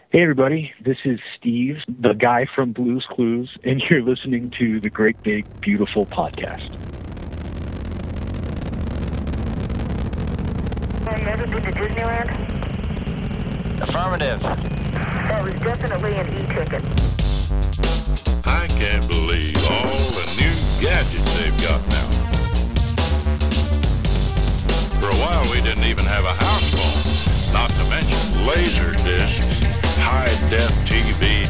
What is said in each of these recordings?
Hey everybody, this is Steve, the guy from Blue's Clues, and you're listening to the Great Big Beautiful Podcast. Have you ever been to Disneyland? Affirmative. That was definitely an e-ticket. I can't believe all the new gadgets they've got now. For a while we didn't even have a house phone, not to mention laser discs. High-def TV.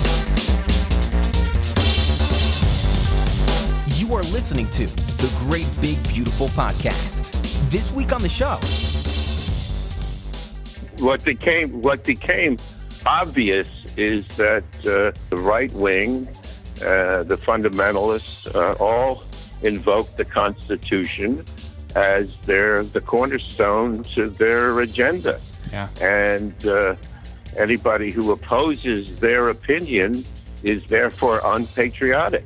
You are listening to the Great Big Beautiful Podcast. This week on the show, what became obvious is that the right wing, the fundamentalists, all invoke the Constitution as the cornerstone to their agenda. Yeah. And anybody who opposes their opinion is therefore unpatriotic.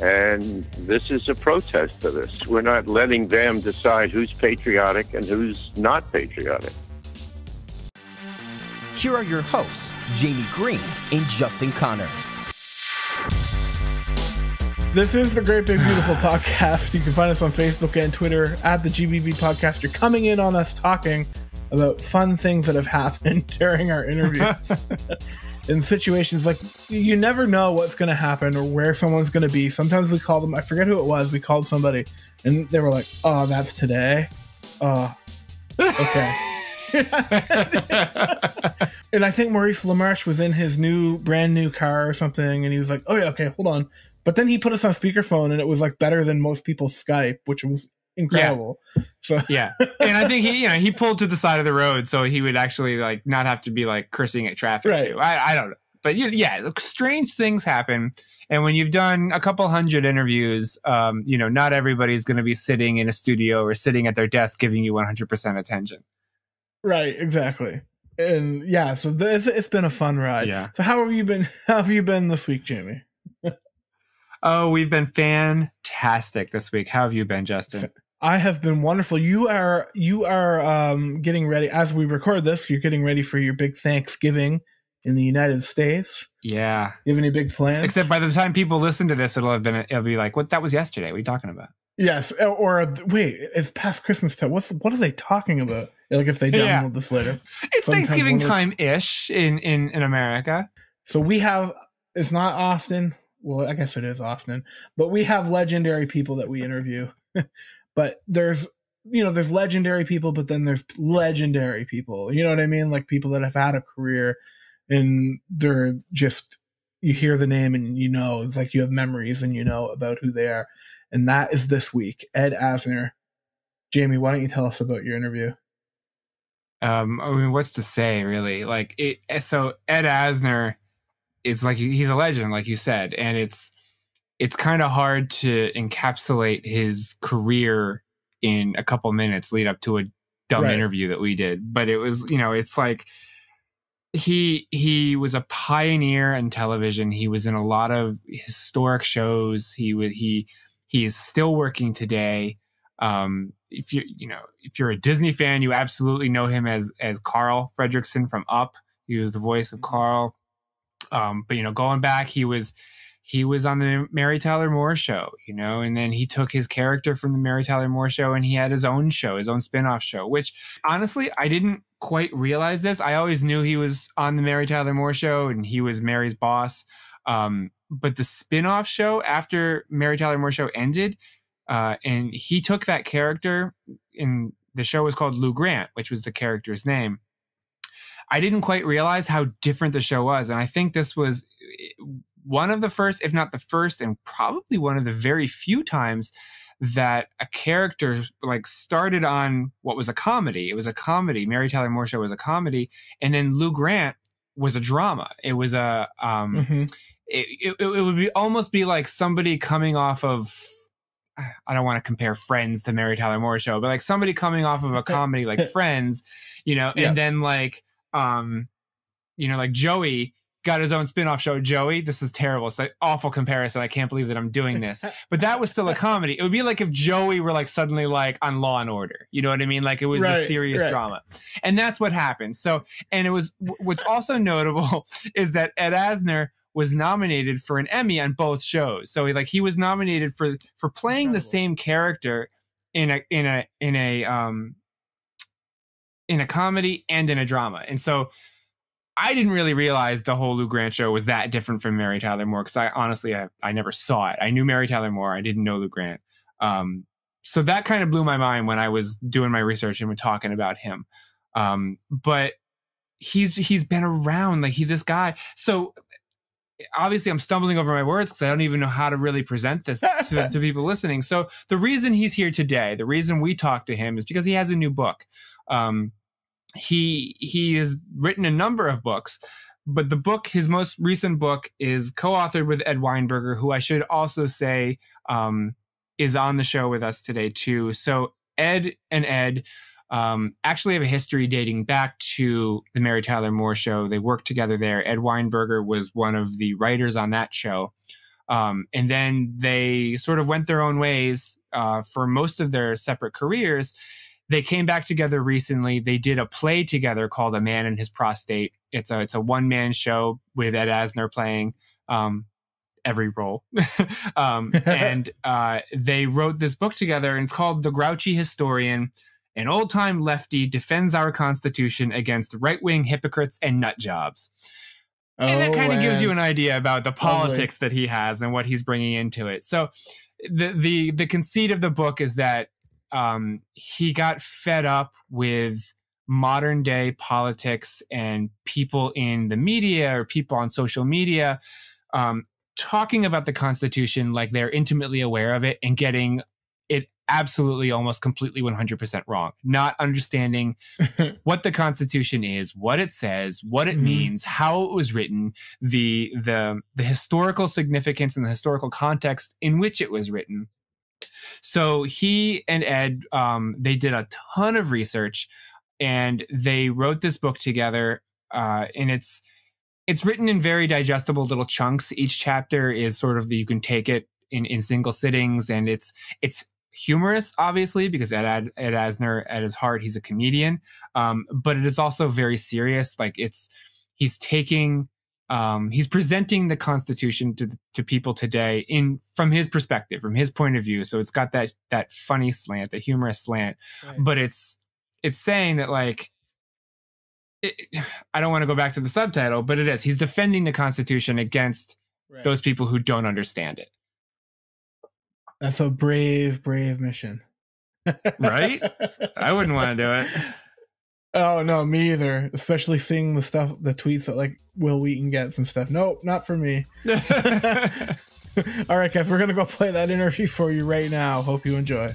And this is a protest to this. We're not letting them decide who's patriotic and who's not patriotic. here are your hosts, Jamie Green and Justin Connors. This is the Great Big Beautiful Podcast. You can find us on Facebook and Twitter at the GBB Podcast. You're coming in on us talking about fun things that have happened during our interviews. In situations like, you never know what's going to happen or where someone's going to be. Sometimes we call them, I forget who it was, we called somebody and they were like, oh, that's today? Oh, okay. And I think Maurice LaMarche was in his brand new car or something, and he was like, oh yeah, okay, hold on. But then he put us on speakerphone, and it was like better than most people's Skype, which was incredible. Yeah. So yeah, and I think he pulled to the side of the road so he would actually like not have to be like cursing at traffic right. too. I don't know, but yeah, strange things happen, and when you've done a couple hundred interviews, not everybody's going to be sitting in a studio or sitting at their desk giving you 100% attention. Right, exactly. And yeah, so it's been a fun ride. Yeah. So how have you been? How have you been this week, Jamie? Oh, we've been fantastic this week. How have you been, Justin? I have been wonderful. You are getting ready as we record this. You're getting ready for your big Thanksgiving in the United States. Yeah. You have any big plans? Except by the time people listen to this, it'll be like, what? That was yesterday. What are you talking about? Yes. Or wait, it's past Christmas time. What are they talking about? Like if they download this later. It's sometimes Thanksgiving time-ish in America. So we have, it's not often. Well, I guess it is often, but we have legendary people that we interview. But there's legendary people, but then there's legendary people. You know what I mean? Like people that have had a career and they're just, you hear the name and it's like you have memories and about who they are. And that is this week, Ed Asner. Jamie, why don't you tell us about your interview? I mean, what's to say, really? Like so Ed Asner is like, he's a legend, like you said, and it's kind of hard to encapsulate his career in a couple minutes lead up to a dumb interview that we did. But it was, it's like he was a pioneer in television. He was in a lot of historic shows. He is still working today. If you're a Disney fan, you absolutely know him as Carl Fredericksen from Up. He was the voice of Carl. But going back, he was on the Mary Tyler Moore Show, and then he took his character from the Mary Tyler Moore Show and he had his own show, his own spinoff show, which honestly, I didn't quite realize this. I always knew he was on the Mary Tyler Moore Show and he was Mary's boss. But the spinoff show after Mary Tyler Moore Show ended, and he took that character, and the show was called Lou Grant, which was the character's name. I didn't quite realize how different the show was. And I think this was one of the first, if not the first, and probably one of the very few times that a character like started on what was a comedy. It was a comedy. Mary Tyler Moore Show was a comedy. And then Lou Grant was a drama. It was a, it would almost be like somebody coming off of, I don't want to compare Friends to Mary Tyler Moore Show, but like somebody coming off of a comedy like Friends, and then like, like Joey got his own spin-off show, Joey. This is terrible. It's like awful comparison. I can't believe that I'm doing this. But that was still a comedy. It would be like if Joey were like suddenly like on Law and Order. You know what I mean? Like it was the serious drama. And that's what happened. So, and it was, what's also notable is that Ed Asner was nominated for an Emmy on both shows. So he was nominated for playing the same character in a comedy and in a drama. And so I didn't really realize the whole Lou Grant show was that different from Mary Tyler Moore, because I never saw it. I knew Mary Tyler Moore. I didn't know Lou Grant. So that kind of blew my mind when I was doing my research and talking about him. But he's been around, like he's this guy. So obviously I'm stumbling over my words because I don't even know how to really present this to people listening. So the reason he's here today, the reason we talked to him is because he has a new book. He has written a number of books, but his most recent book is co-authored with Ed Weinberger, who I should also say is on the show with us today too. So Ed and Ed actually have a history dating back to the Mary Tyler Moore show. They worked together there. Ed Weinberger was one of the writers on that show. And then they sort of went their own ways for most of their separate careers. They came back together recently. They did a play together called A Man and His Prostate. It's a one-man show with Ed Asner playing every role. And they wrote this book together, and it's called The Grouchy Historian. An old-time lefty defends our Constitution against right-wing hypocrites and nutjobs. And that kind of gives you an idea about the politics that he has and what he's bringing into it. So the conceit of the book is that he got fed up with modern day politics and people in the media or people on social media talking about the Constitution like they're intimately aware of it and getting it absolutely almost completely 100% wrong, not understanding what the Constitution is, what it says, what it means, how it was written, the historical significance and the historical context in which it was written. So he and Ed, they did a ton of research and they wrote this book together. And it's written in very digestible little chunks. Each chapter is sort of you can take it in single sittings, and it's humorous, obviously, because Ed Asner, at his heart, he's a comedian. But it is also very serious. Like he's presenting the Constitution to people today from his perspective, from his point of view. So it's got that funny slant, the humorous slant, right. But it's saying that I don't want to go back to the subtitle, but he's defending the Constitution against those people who don't understand it. That's a brave mission. Right? I wouldn't want to do it. Oh, no, me either. Especially seeing the tweets that Will Wheaton gets and stuff. Nope, not for me. All right, guys, we're going to go play that interview for you right now. Hope you enjoy.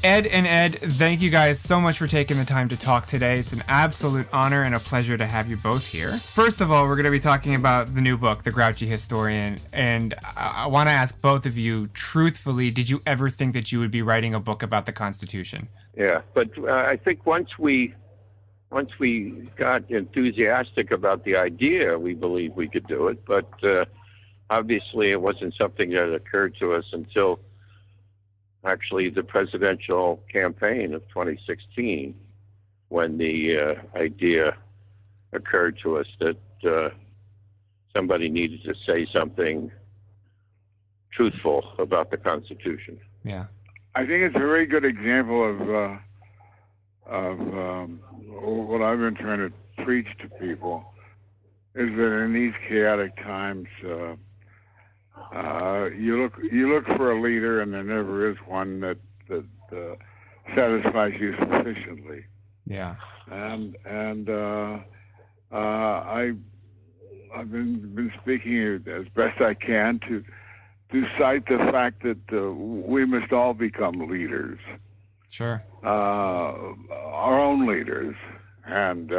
Ed and Ed, thank you guys so much for taking the time to talk today. It's an absolute honor and a pleasure to have you both here. First of all, we're going to be talking about the new book, The Grouchy Historian. And I want to ask both of you, truthfully, did you ever think that you would be writing a book about the Constitution? Yeah, but I think once we got enthusiastic about the idea, we believed we could do it. But obviously it wasn't something that occurred to us until actually the presidential campaign of 2016, when the idea occurred to us that somebody needed to say something truthful about the Constitution. Yeah, I think it's a very good example of what I've been trying to preach to people, is that in these chaotic times, you look for a leader, and there never is one that satisfies you sufficiently. Yeah, and I've been speaking as best I can to cite the fact that we must all become leaders. Sure. Our own leaders, and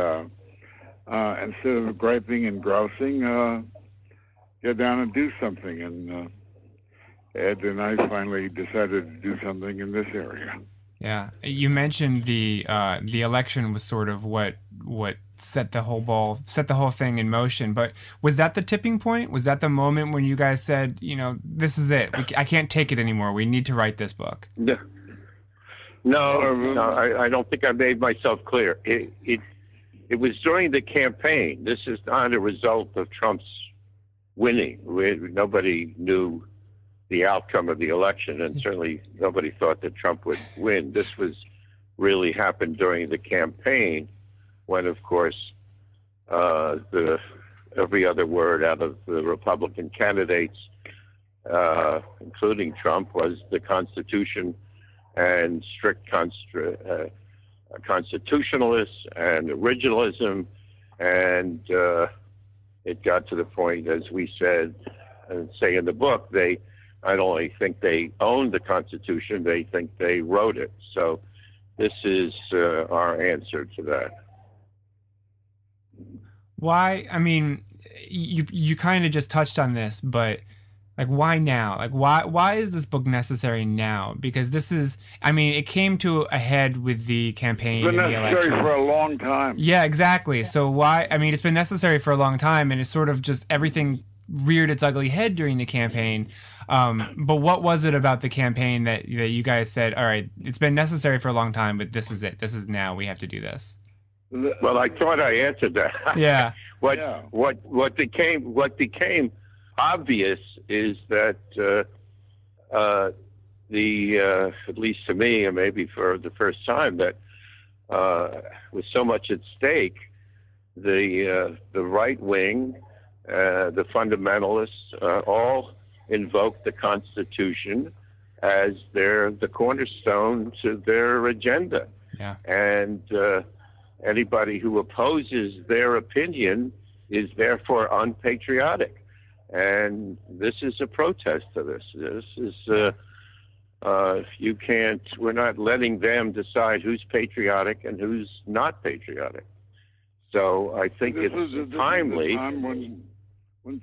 instead of griping and grousing, get down and do something. And Ed and I finally decided to do something in this area. Yeah, you mentioned the election was sort of what set the whole thing in motion. But was that the tipping point? Was that the moment when you guys said, this is it? I can't take it anymore. We need to write this book. No, I don't think I made myself clear. It was during the campaign. This is not a result of Trump's winning. Nobody knew the outcome of the election, and certainly nobody thought that Trump would win. This was really happened during the campaign, when, of course, every other word out of the Republican candidates, including Trump, was the Constitution and strict constitutionalists and originalism, and it got to the point, as we said and say in the book, they not only think they own the Constitution, they think they wrote it. So this is our answer to that. Why? I mean, you kind of just touched on this, but like, why now? Like, why is this book necessary now? Because this is, I mean, it came to a head with the campaign and the election. It's been necessary for a long time. Yeah, exactly. So why? I mean, it's been necessary for a long time, and it's sort of just everything reared its ugly head during the campaign. But what was it about the campaign that you guys said, all right, it's been necessary for a long time, but this is it. This is now. We have to do this. Well, I thought I answered that. Yeah. What became obvious is that at least to me, and maybe for the first time, that with so much at stake, the right wing, the fundamentalists, all invoke the Constitution as the cornerstone to their agenda. Yeah. And anybody who opposes their opinion is therefore unpatriotic. And this is a protest to this. This is, we're not letting them decide who's patriotic and who's not patriotic. So I think it's timely. This is a time when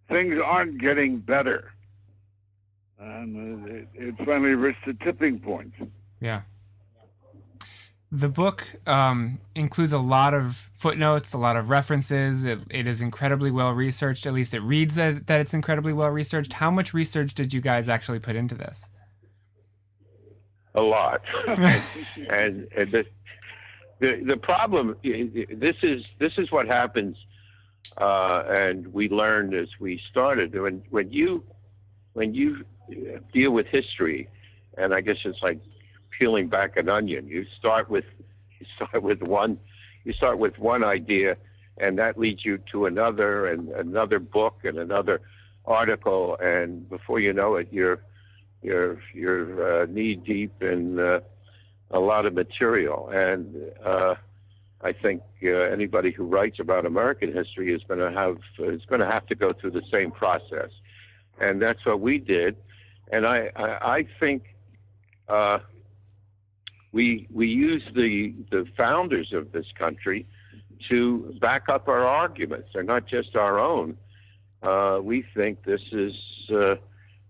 things aren't getting better. And it finally reached a tipping point. Yeah. The book includes a lot of footnotes, a lot of references. It is incredibly well researched. At least it reads that it's incredibly well researched. How much research did you guys actually put into this? A lot. and the problem, this is what happens, and we learned as we started. When you deal with history, and I guess it's like peeling back an onion. You start with one idea, and that leads you to another and another book and another article, and before you know it, you're knee deep in a lot of material. And I think anybody who writes about American history is going to have to go through the same process, and that's what we did. And I think. We use the founders of this country to back up our arguments. They're not just our own. We think this is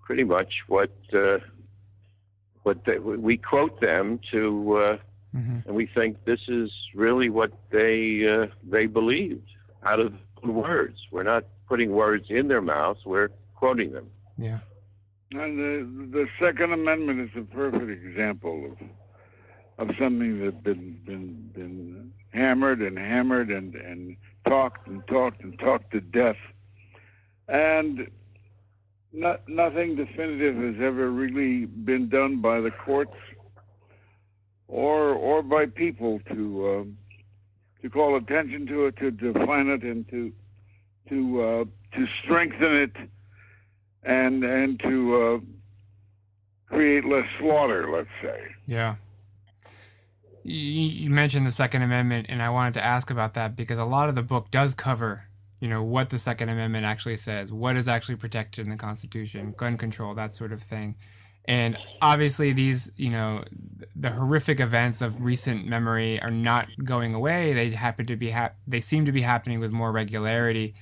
pretty much we quote them to, and we think this is really what they believed out of words. We're not putting words in their mouths. We're quoting them. Yeah. And the Second Amendment is a perfect example of something that's been hammered and talked to death, and nothing definitive has ever really been done by the courts or by people to call attention to it, to define it, and to strengthen it, and to create less slaughter, let's say. Yeah. You mentioned the Second Amendment, and I wanted to ask about that because a lot of the book does cover, what the Second Amendment actually says, what is actually protected in the Constitution, gun control, that sort of thing. And obviously these, the horrific events of recent memory are not going away. They happen to be, they seem to be happening with more regularity.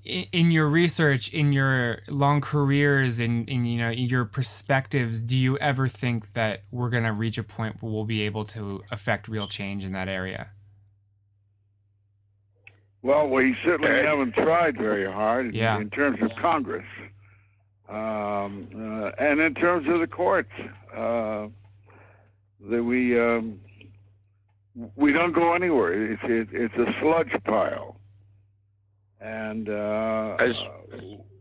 in your research, in your long careers, in your perspectives, do you ever think that we're going to reach a point where we'll be able to affect real change in that area? Well, we certainly haven't tried very hard in terms of Congress, and in terms of the courts. That we don't go anywhere. It's a sludge pile, and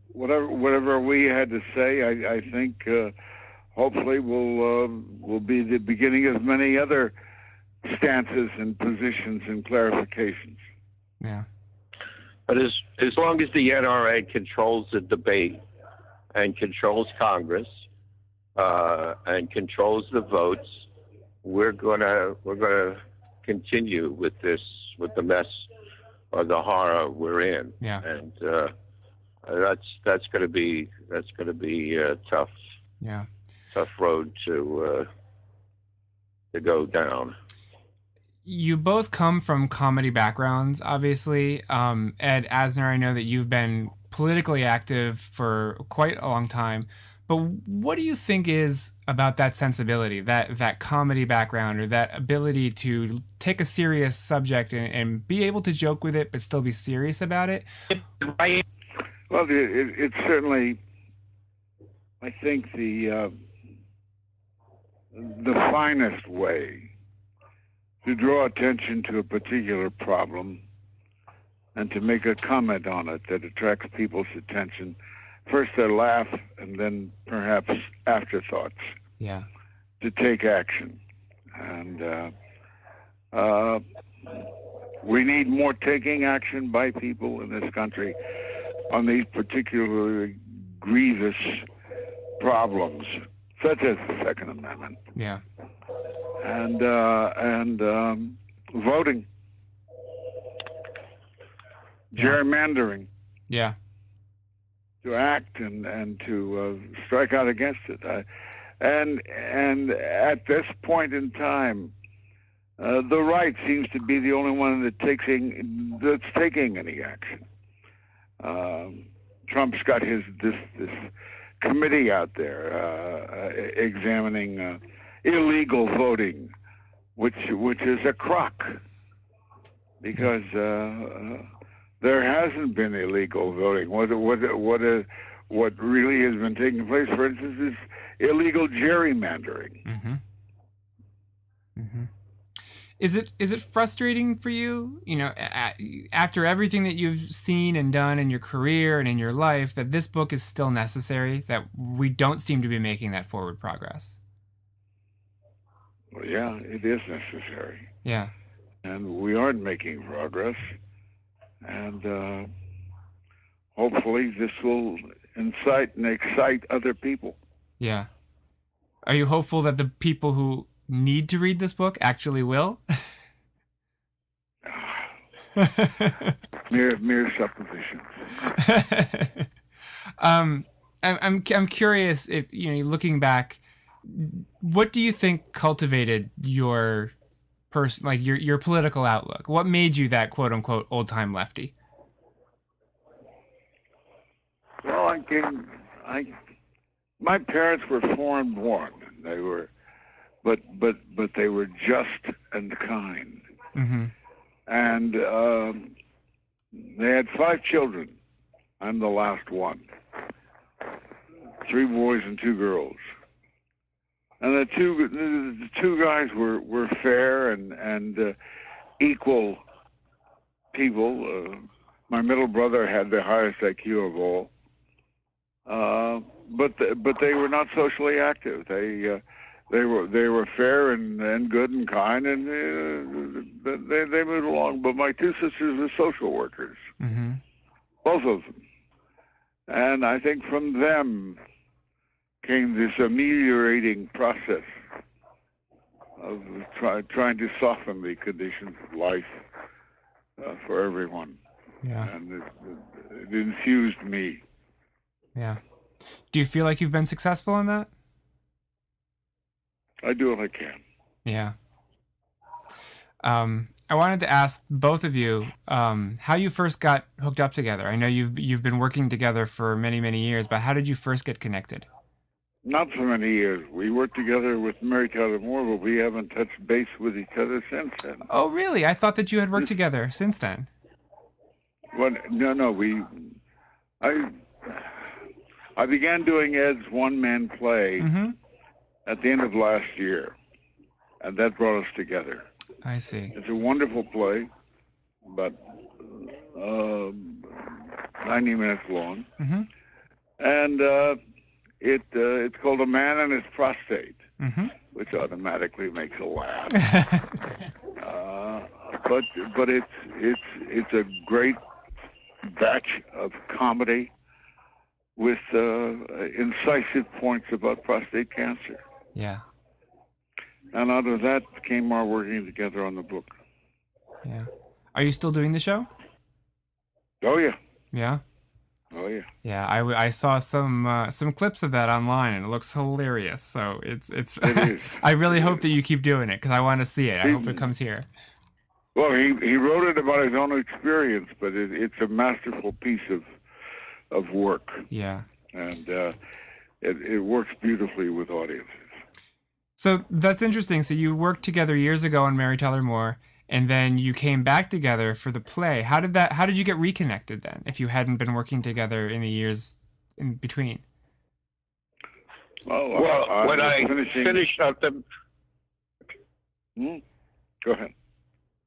whatever we had to say, I think hopefully will be the beginning of many other stances and positions and clarifications. Yeah. But as long as the NRA controls the debate and controls Congress and controls the votes, we're gonna continue with the mess or the horror we're in. Yeah. And that's gonna be a tough. Yeah. Tough road to go down. You both come from comedy backgrounds, obviously. Ed Asner, I know that you've been politically active for quite a long time. But what do you think is about that sensibility, that comedy background, or that ability to take a serious subject and be able to joke with it but still be serious about it? Well, it's certainly, I think, the finest way to draw attention to a particular problem and to make a comment on it that attracts people's attention. First they laugh and then perhaps afterthoughts. Yeah. To take action. And we need more taking action by people in this country on these particularly grievous problems, such as the Second Amendment. Yeah. And voting. Yeah. Gerrymandering. Yeah. To act and to strike out against it. And at this point in time, the right seems to be the only one that's taking any action. Trump's got this committee out there examining illegal voting, which is a crock, because there hasn't been illegal voting. What really has been taking place, for instance, is illegal gerrymandering. Mm-hmm. Mm-hmm. Is it frustrating for you, after everything that you've seen and done in your career and in your life, that this book is still necessary, that we don't seem to be making that forward progress? Well, yeah, it is necessary. Yeah. And we aren't making progress. And hopefully this will incite and excite other people. Yeah. Are you hopeful that the people who need to read this book actually will? mere suppositions. I'm curious if, looking back, what do you think cultivated your your political outlook? What made you that quote unquote old time lefty? Well, my parents were foreign born. They were, but they were just and kind. Mm-hmm. And they had 5 children. I'm the last one. 3 boys and 2 girls. And the two guys were fair and equal people. My middle brother had the highest IQ of all. But they were not socially active. They were fair and good and kind, and they moved along. But my 2 sisters were social workers, mm-hmm. both of them, and I think from them came this ameliorating process of trying to soften the conditions of life for everyone. Yeah, and it infused me. Yeah. Do you feel like you've been successful in that? I do what I can. Yeah. I wanted to ask both of you how you first got hooked up together. I know you've been working together for many, many years, but how did you first get connected? Not so many years. We worked together with Mary Tyler Moore, but we haven't touched base with each other since then. Oh, really? I thought that you had worked together since then. Well, no. I began doing Ed's one-man play at the end of last year, and that brought us together. I see. It's a wonderful play, about 90 minutes long, and it's called A Man and His Prostate, which automatically makes a laugh. But it's a great batch of comedy with incisive points about prostate cancer. Yeah. And out of that came our working together on the book. Yeah. Are you still doing the show? Oh yeah. Yeah. Oh yeah. Yeah, I saw some clips of that online, and it looks hilarious. So it's It is. I really hope that you keep doing it because I want to see it. I hope it comes here. Well, he wrote it about his own experience, but it's a masterful piece of work. Yeah. And it works beautifully with audiences. So that's interesting. So you worked together years ago on Mary Tyler Moore, and then you came back together for the play. How did you get reconnected then, if you hadn't been working together in the years in between? Well, when I finished up the... Go ahead.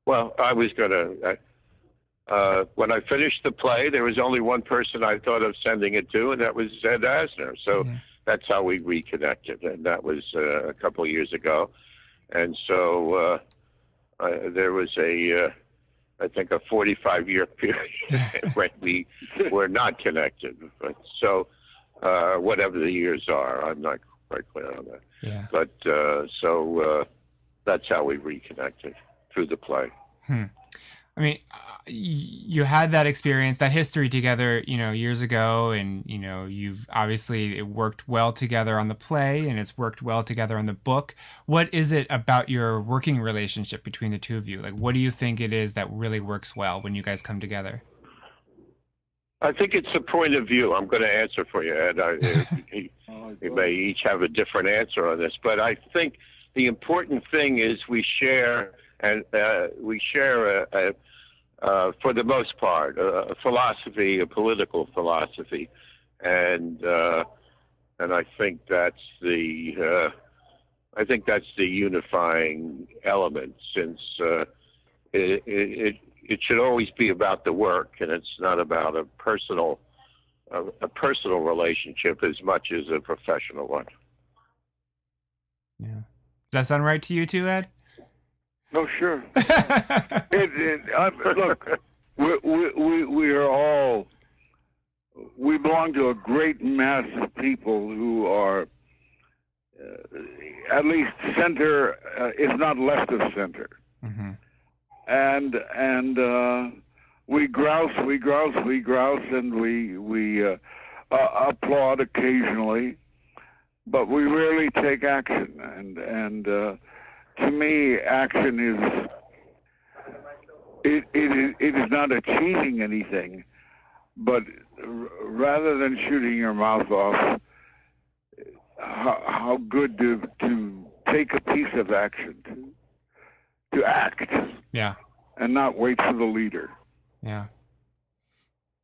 Well, I was going to... when I finished the play, there was only one person I thought of sending it to, and that was Ed Asner. So that's how we reconnected, and that was a couple of years ago. And so there was I think a 45-year period when we were not connected. But so whatever the years are, I'm not quite clear on that. Yeah. But so that's how we reconnected through the play. I mean, you had that experience, that history together, years ago, and, you've obviously it worked well together on the play, and it's worked well together on the book. What is it about your working relationship between the two of you? Like, what do you think it is that really works well when you guys come together? I think it's a point of view. I'm going to answer for you, Ed. We may each have a different answer on this, but I think the important thing is we share, and for the most part, a philosophy, a political philosophy, and I think that's the unifying element. Since it should always be about the work, and it's not about a personal relationship as much as a professional one. Yeah. Does that sound right to you too, Ed? Oh, sure. Look, we belong to a great mass of people who are at least center, if not left of center. And we grouse, and we applaud occasionally, but we rarely take action. And to me, action is not achieving anything, but rather than shooting your mouth off, how good to take a piece of action, to act, and not wait for the leader. Yeah.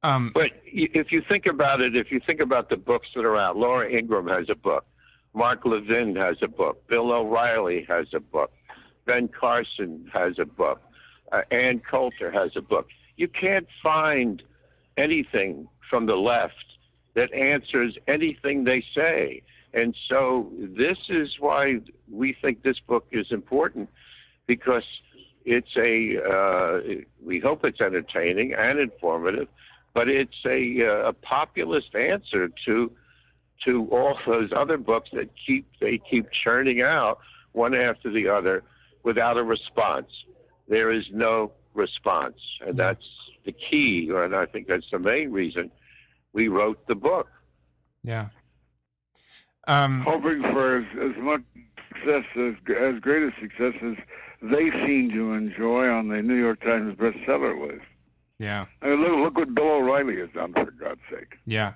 But if you think about it, if you think about the books that are out, Laura Ingraham has a book. Mark Levin has a book. Bill O'Reilly has a book. Ben Carson has a book. Ann Coulter has a book. You can't find anything from the left that answers anything they say. And so this is why we think this book is important, because it's we hope it's entertaining and informative, but it's a populist answer to all those other books that they keep churning out one after the other without a response. There is no response, and that's the key, and I think that's the main reason we wrote the book. Yeah. Hoping for as much success, as great a success they seem to enjoy on the New York Times bestseller list. Yeah. I mean, look what Bill O'Reilly has done, for God's sake. Yeah.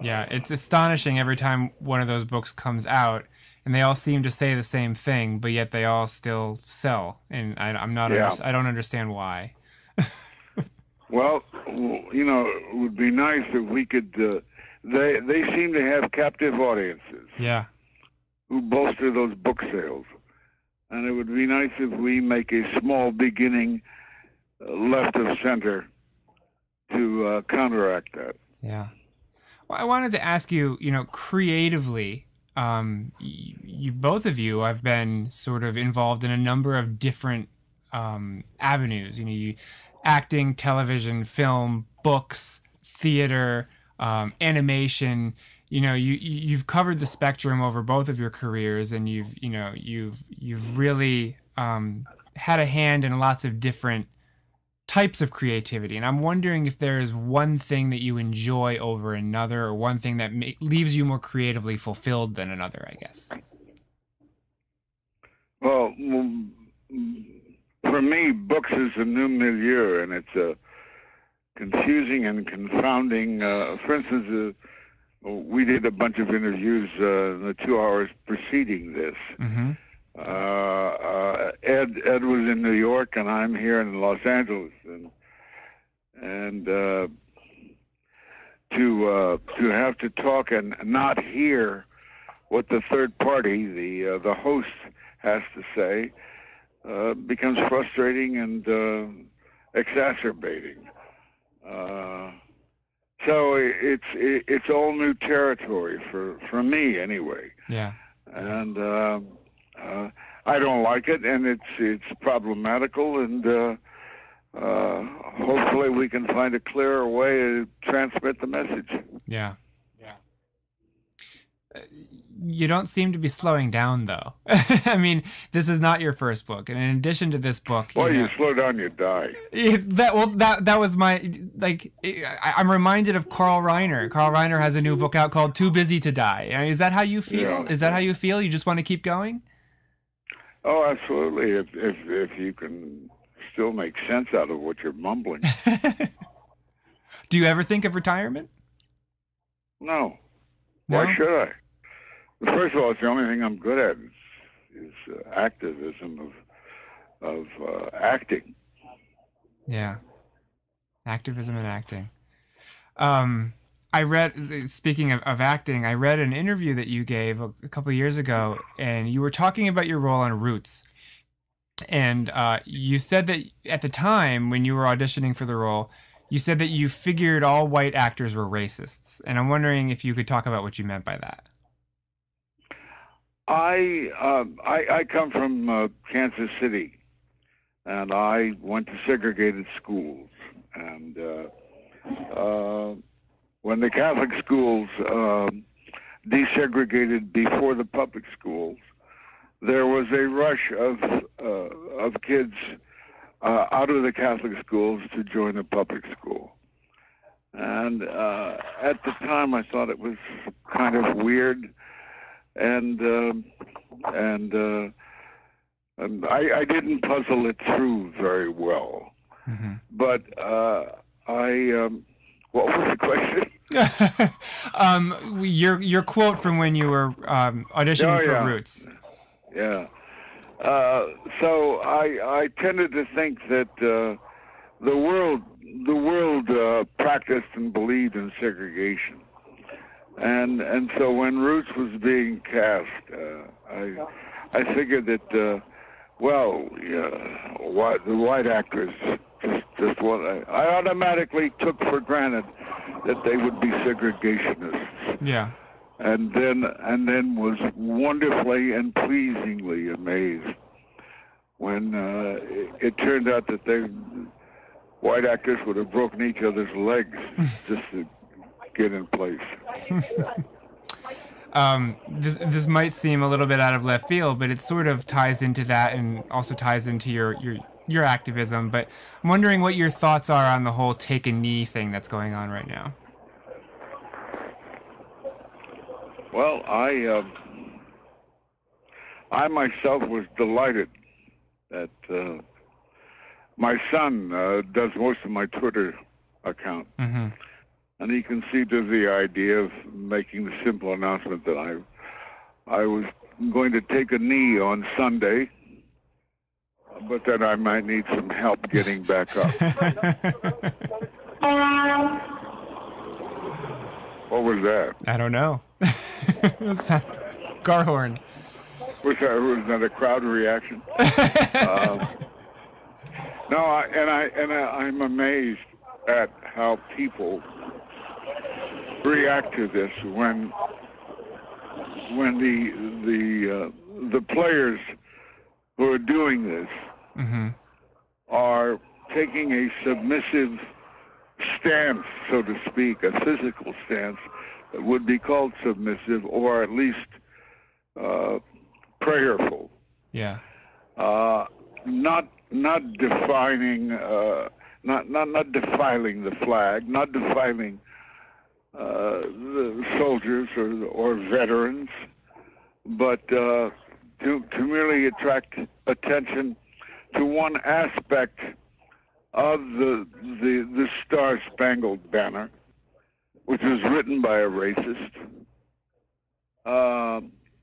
Yeah, it's astonishing every time one of those books comes out, and they all seem to say the same thing, but yet they all still sell, and I'm not. Yeah. I don't understand why. Well, you know, it would be nice if we could. They seem to have captive audiences. Yeah. Who bolster those book sales, and it would be nice if we make a small beginning left of center to counteract that. Yeah. Well, I wanted to ask you, you know, creatively, you both of you have been sort of involved in a number of different avenues. You know, acting, television, film, books, theater, animation. You know, you've covered the spectrum over both of your careers, and you've really had a hand in lots of different types of creativity. And I'm wondering if there is one thing that you enjoy over another, or one thing that leaves you more creatively fulfilled than another, I guess. Well, for me, books is a new milieu, and it's confusing and confounding. For instance, we did a bunch of interviews in the 2 hours preceding this. Mm-hmm. Ed was in New York, and I'm here in Los Angeles, and to have to talk and not hear what the third party, the host, has to say becomes frustrating and exacerbating. So it's all new territory for me anyway. Yeah. And I don't like it, and it's problematical, and hopefully we can find a clearer way to transmit the message. Yeah. You don't seem to be slowing down, though. I mean, this is not your first book, and in addition to this book, well, you slow down, you die. That was my, like. I'm reminded of Carl Reiner. Carl Reiner has a new book out called "Too Busy to Die." Is that how you feel? Yeah. Is that how you feel? You just want to keep going? Oh, absolutely. If you can still make sense out of what you're mumbling. Do you ever think of retirement? No. No? Why should I? First of all, it's the only thing I'm good at is activism of acting. Yeah, activism and acting. I read, speaking of acting, I read an interview that you gave a couple of years ago, and you were talking about your role on Roots. And you said that at the time when you were auditioning for the role, you said that you figured all white actors were racists. And I'm wondering if you could talk about what you meant by that. I come from Kansas City, and I went to segregated schools. And when the Catholic schools desegregated before the public schools, there was a rush of kids out of the Catholic schools to join the public school. And at the time, I thought it was kind of weird, and I didn't puzzle it through very well. Mm-hmm. But what was the question? Your quote from when you were auditioning for Roots. Yeah. So I tended to think that the world practiced and believed in segregation, and so when Roots was being cast, I figured that the white actors just what I automatically took for granted that they would be segregationists. Yeah. And then was wonderfully and pleasingly amazed when it turned out that white actors would have broken each other's legs just to get in place. This might seem a little bit out of left field, but it sort of ties into that and also ties into your activism. But I'm wondering what your thoughts are on the whole take a knee thing that's going on right now. Well, I myself was delighted that my son does most of my Twitter account. Mm-hmm. And he conceived of the idea of making the simple announcement that I was going to take a knee on Sunday, but that I might need some help getting back up. What was that? I don't know. It was car horn. Was that a crowd reaction? No, I'm amazed at how people react to this when the players who are doing this Mm-hmm. are taking a submissive stance, so to speak, a physical stance that would be called submissive, or at least prayerful. Yeah. Not defining, not defiling the flag, not defiling the soldiers or veterans, but to merely attract attention to one aspect of the Star-Spangled Banner, which was written by a racist,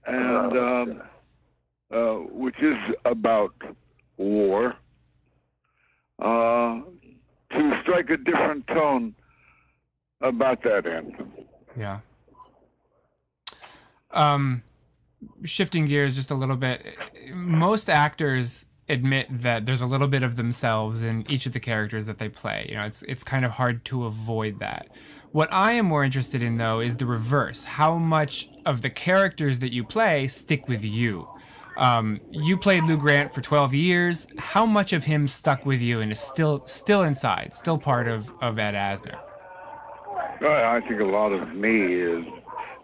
and which is about war, to strike a different tone about that anthem. Yeah. Shifting gears just a little bit, most actors admit that there's a little bit of themselves in each of the characters that they play. You know, it's kind of hard to avoid that. What I am more interested in, though, is the reverse. How much of the characters that you play stick with you? You played Lou Grant for 12 years. How much of him stuck with you and is still inside, still part of Ed Asner? I think a lot of me is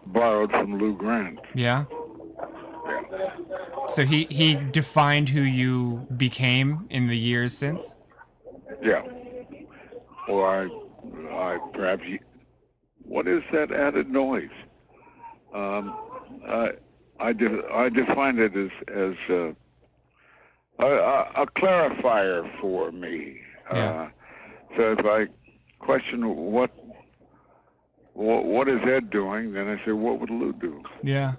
borrowed from Lou Grant. Yeah? Yeah. So he defined who you became in the years since? Yeah. Or I perhaps... What is that added noise? I define it as a clarifier for me. Yeah. So if I question what is Ed doing, then I say, what would Lou do? Yeah.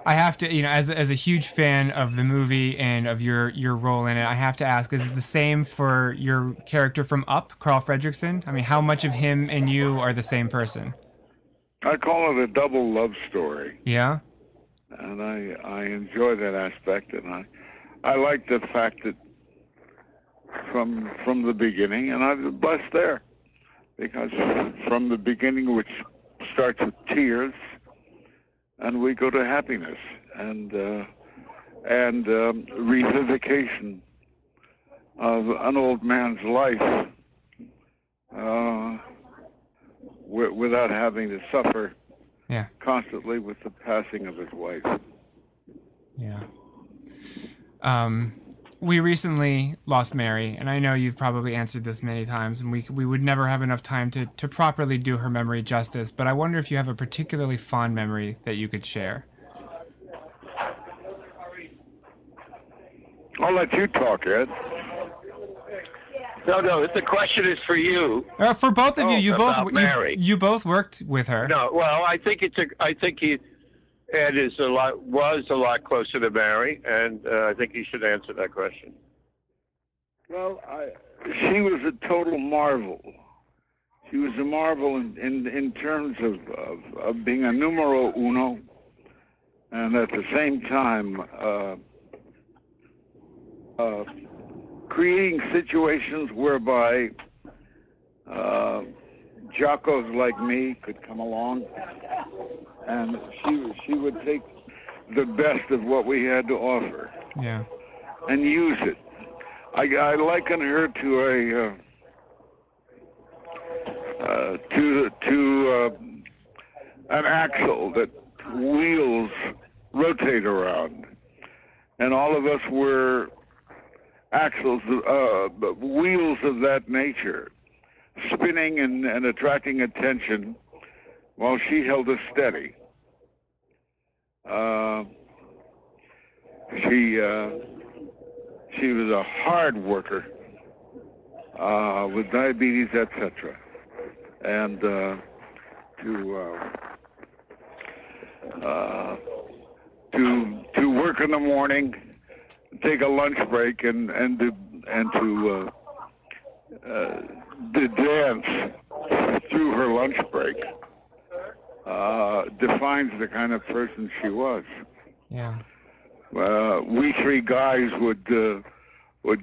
I have to, you know, as a huge fan of the movie and of your role in it, I have to ask, is it the same for your character from Up, Carl Fredericksen? I mean, how much of him and you are the same person? I call it a double love story. Yeah? And I enjoy that aspect, and I like the fact that from the beginning, and I'm blessed there, because from the beginning, which starts with tears, and we go to happiness and revivification of an old man's life without having to suffer constantly with the passing of his wife. Yeah. We recently lost Mary, and I know you've probably answered this many times, and we would never have enough time to properly do her memory justice, but I wonder if you have a particularly fond memory that you could share. I'll let you talk, Ed. No, the question is for you. For both of you, you both worked with her. No, well, I think Ed was a lot closer to Mary, and I think he should answer that question. Well, she was a total marvel. She was a marvel in terms of being a numero uno, and at the same time creating situations whereby jockos like me could come along, and she would take the best of what we had to offer, and use it. I liken her to an axle that wheels rotate around, and all of us were axles, wheels of that nature, spinning and attracting attention while she held us steady. She was a hard worker with diabetes, etc. And to work in the morning, take a lunch break, and to dance through her lunch break defines the kind of person she was. Yeah. We three guys would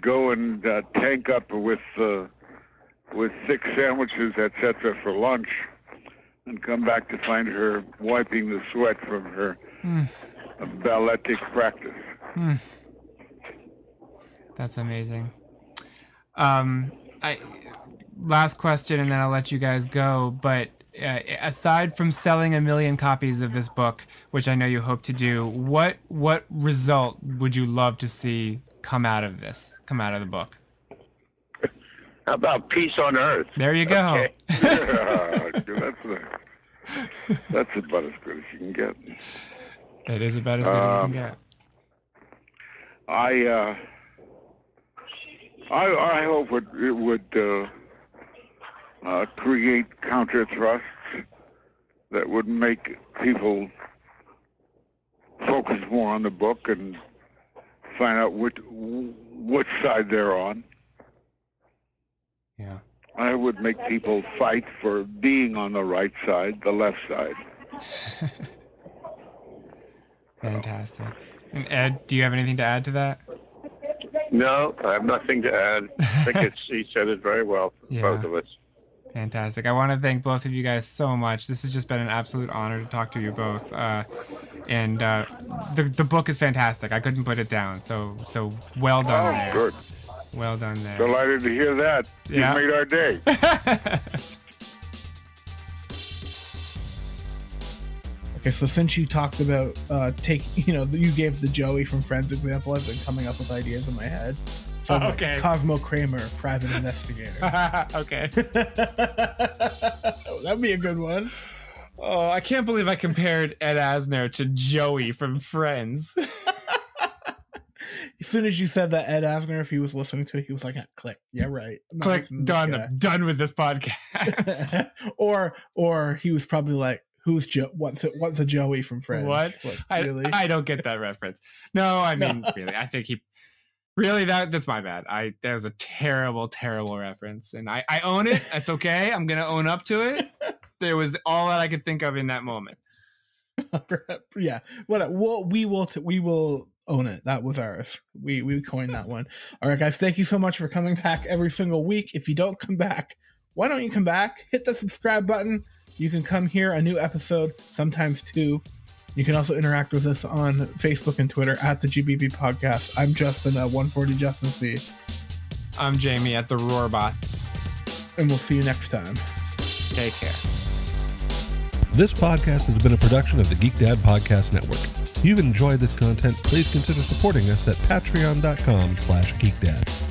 go and tank up with 6 sandwiches, etc., for lunch, and come back to find her wiping the sweat from her balletic practice. That's amazing. Last question, and then I'll let you guys go. But aside from selling 1 million copies of this book, which I know you hope to do, what result would you love to see come out of the book? How about peace on earth? There you go. Okay. That's about as good as you can get. It is about as good as you can get. I hope it would create counter thrusts that would make people focus more on the book and find out which side they're on. Yeah. I would make people fight for being on the right side, the left side. Fantastic. And Ed, do you have anything to add to that? No, I have nothing to add. I think he said it very well for both of us. Fantastic. I want to thank both of you guys so much. This has just been an absolute honor to talk to you both. And the book is fantastic. I couldn't put it down. So well done there. Good. Well done there. Delighted to hear that. Yeah. You made our day. Okay, so since you talked about you gave the Joey from Friends example, I've been coming up with ideas in my head. So okay. Cosmo Kramer, private investigator. Okay. That'd be a good one. Oh, I can't believe I compared Ed Asner to Joey from Friends. As soon as you said that, Ed Asner, if he was listening to it, he was like, click. Yeah, right. Click, done. I'm done with this podcast. or he was probably like, who's what's a Joey from Friends? What? Like, really? I don't get that reference. No, I mean, really, I think that's my bad. That was a terrible, terrible reference. And I own it. That's okay. I'm going to own up to it. There was all that I could think of in that moment. Yeah. We will own it. That was ours. We coined that one. All right, guys. Thank you so much for coming back every single week. If you don't come back, why don't you come back? Hit the subscribe button. You can come hear a new episode, sometimes 2. You can also interact with us on Facebook and Twitter at the GBB Podcast. I'm Justin at 140 Justin C. I'm Jamie at the Roarbots. And we'll see you next time. Take care. This podcast has been a production of the Geek Dad Podcast Network. If you've enjoyed this content, please consider supporting us at patreon.com/geekdad.